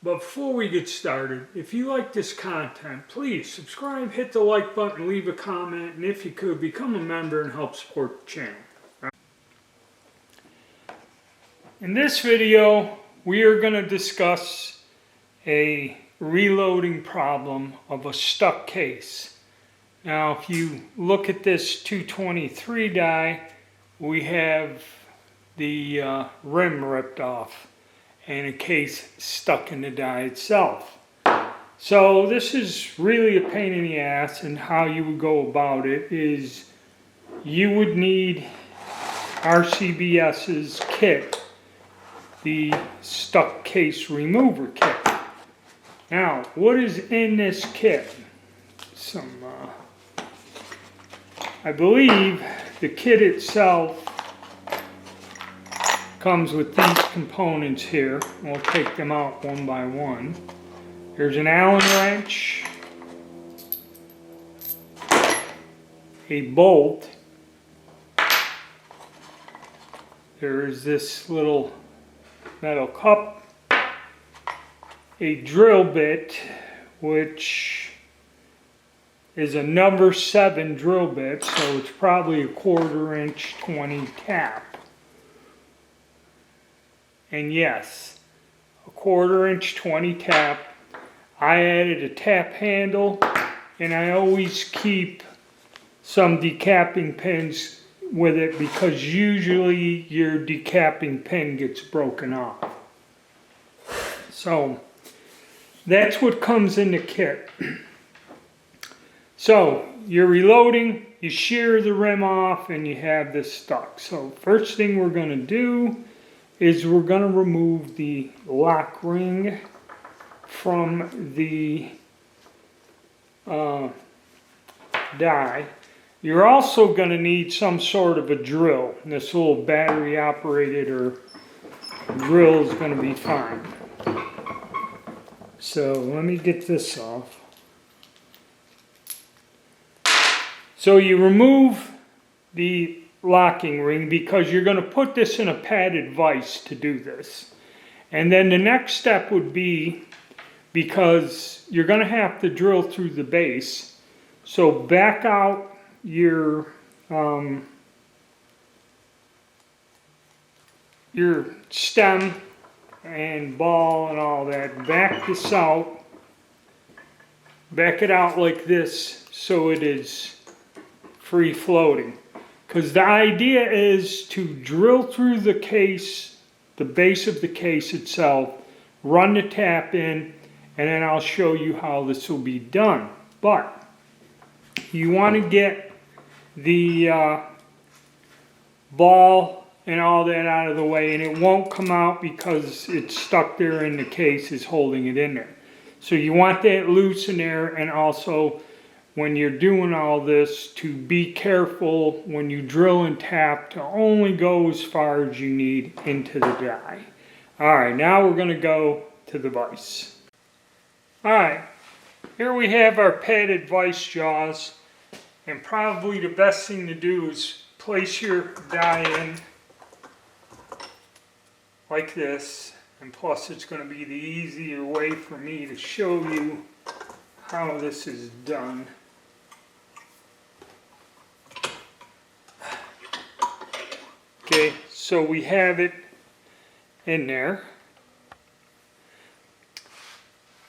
But before we get started, if you like this content, please subscribe, hit the like button, leave a comment, and if you could, become a member and help support the channel. In this video, we are going to discuss a reloading problem of a stuck case. Now, if you look at this 223 die, we have the rim ripped off and a case stuck in the die itself. So this is really a pain in the ass, and how you would go about it is you would need RCBS's kit, the stuck case remover kit. Now, what is in this kit? I believe the kit itself comes with these components here. We'll take them out one by one. There's an Allen wrench, a bolt, there is this little metal cup, a drill bit, which is a number 7 drill bit, so it's probably a 1/4 inch 20 tap. And yes, a 1/4 inch 20 tap. I added a tap handle, and I always keep some decapping pins with it because usually your decapping pin gets broken off. So that's what comes in the kit. So you're reloading, you shear the rim off, and you have this stuck. So first thing we're going to do is we're going to remove the lock ring from the die. You're also going to need some sort of a drill. This little battery operated or drill is going to be fine. So let me get this off. So you remove the locking ring because you're going to put this in a padded vise to do this. And then the next step would be, because you're going to have to drill through the base, so back out your stem and ball and all that. Back this out. Back it out like this so it is free floating. Because the idea is to drill through the case, the base of the case itself, run the tap in, and then I'll show you how this will be done. But you want to get the ball and all that out of the way, and it won't come out because it's stuck there and the case is holding it in there. So you want that loose in there, and also when you're doing all this, to be careful when you drill and tap to only go as far as you need into the die. Alright, now we're going to go to the vise. Alright, here we have our padded vise jaws, and probably the best thing to do is place your die in like this, and plus it's going to be the easier way for me to show you how this is done. Okay, so we have it in there.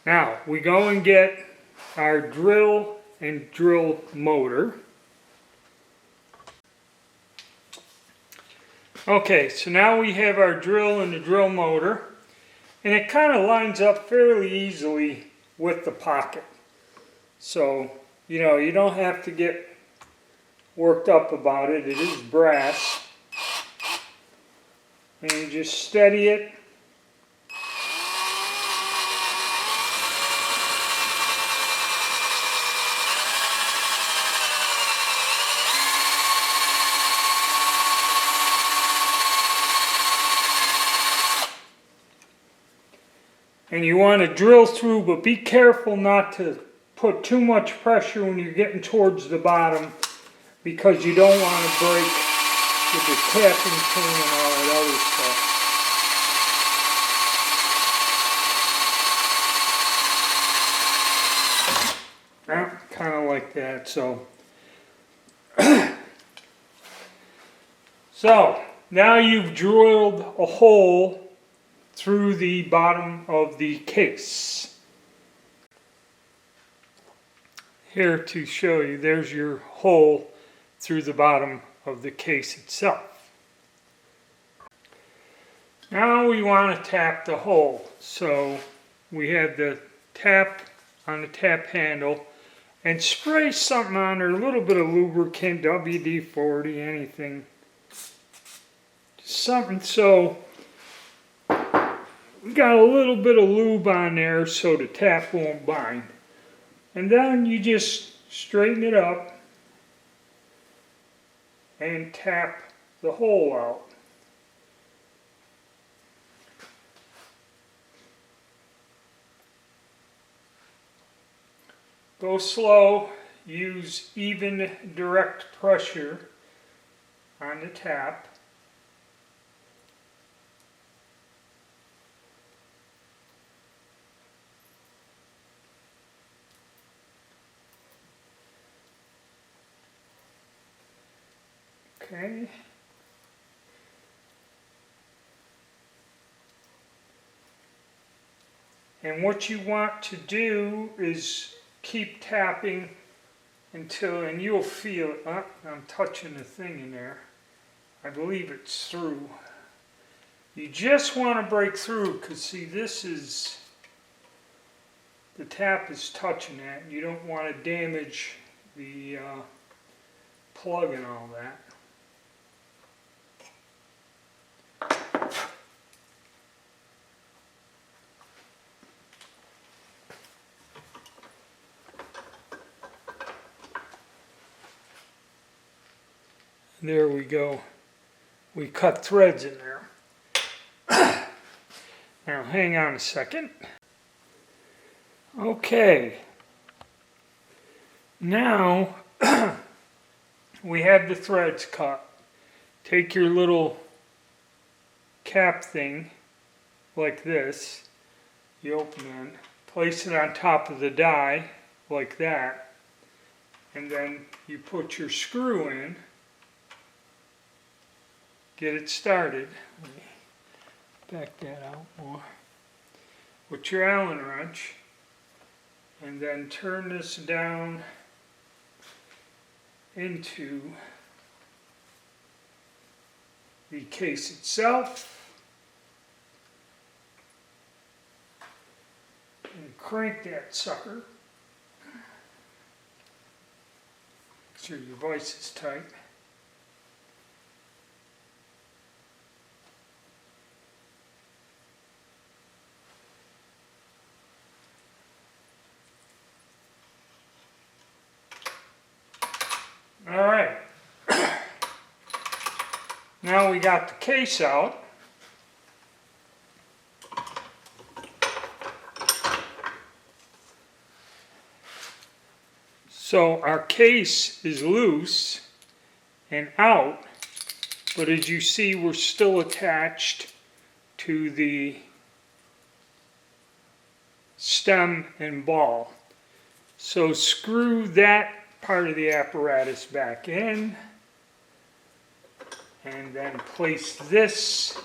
Now, we go and get our drill and drill motor. Okay, so now we have our drill and the drill motor, and it kind of lines up fairly easily with the pocket. So, you don't have to get worked up about it. It is brass. And you just steady it. And you want to drill through, but be careful not to put too much pressure when you're getting towards the bottom, because you don't want to break with the tapping pin and all that other stuff. like that. So now you've drilled a hole through the bottom of the case. Here to show you, there's your hole through the bottom of the case itself. Now we want to tap the hole. So we have the tap on the tap handle and spray something on there, a little bit of lubricant, WD-40, anything. Something so we got a little bit of lube on there so the tap won't bind. And then you just straighten it up and tap the hole out. Go slow, use even direct pressure on the tap. Okay. And what you want to do is keep tapping until, and you'll feel it. Oh, I'm touching the thing in there. I believe it's through. You just want to break through because see, this is, the tap is touching that. You don't want to damage the plug and all that. There we go. We cut threads in there. Now hang on a second. Okay. Now we have the threads cut. Take your little cap thing like this. You open it, place it on top of the die like that, and then you put your screw in. Get it started. Let me back that out more. With your Allen wrench, and then turn this down into the case itself, and crank that sucker. Make sure your vise is tight. All right, now we got the case out. So our case is loose and out, but as you see, we're still attached to the stem and ball. So screw that part of the apparatus back in, and then place this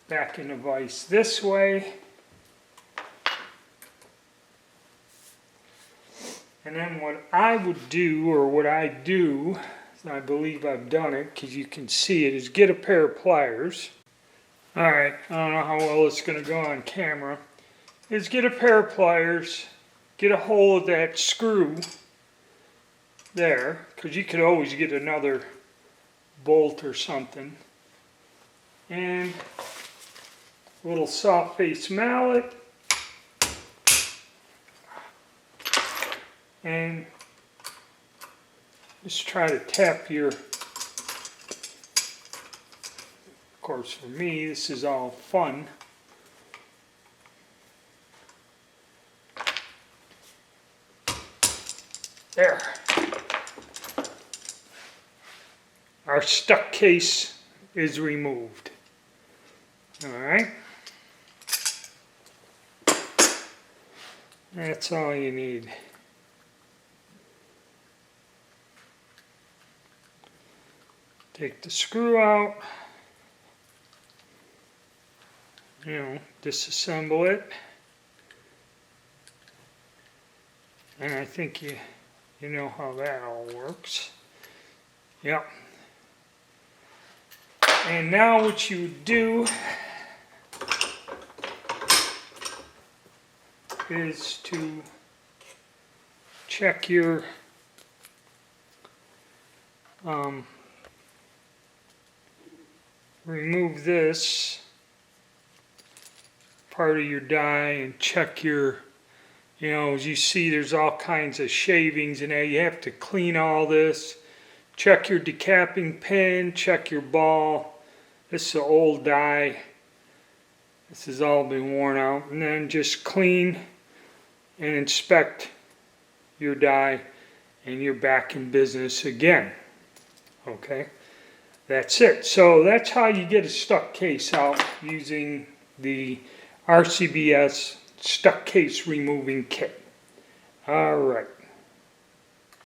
back in the vise this way, and then what I would do, or what I do, I believe I've done it because you can see it, is get a pair of pliers. Alright, I don't know how well it's going to go on camera, is get a pair of pliers, get a hold of that screw there, because you could always get another bolt or something, and a little soft face mallet, and just try to tap your, of course for me this is all fun, there. Our stuck case is removed. Alright. That's all you need. Take the screw out, disassemble it, and I think you know how that all works. Yep. And now what you do is to check your remove this part of your die and check your, as you see there's all kinds of shavings in there. You have to clean all this. Check your decapping pin, check your ball. This is an old die. This has all been worn out. And then just clean and inspect your die and you're back in business again. Okay, that's it. So that's how you get a stuck case out using the RCBS stuck case removing kit. All right.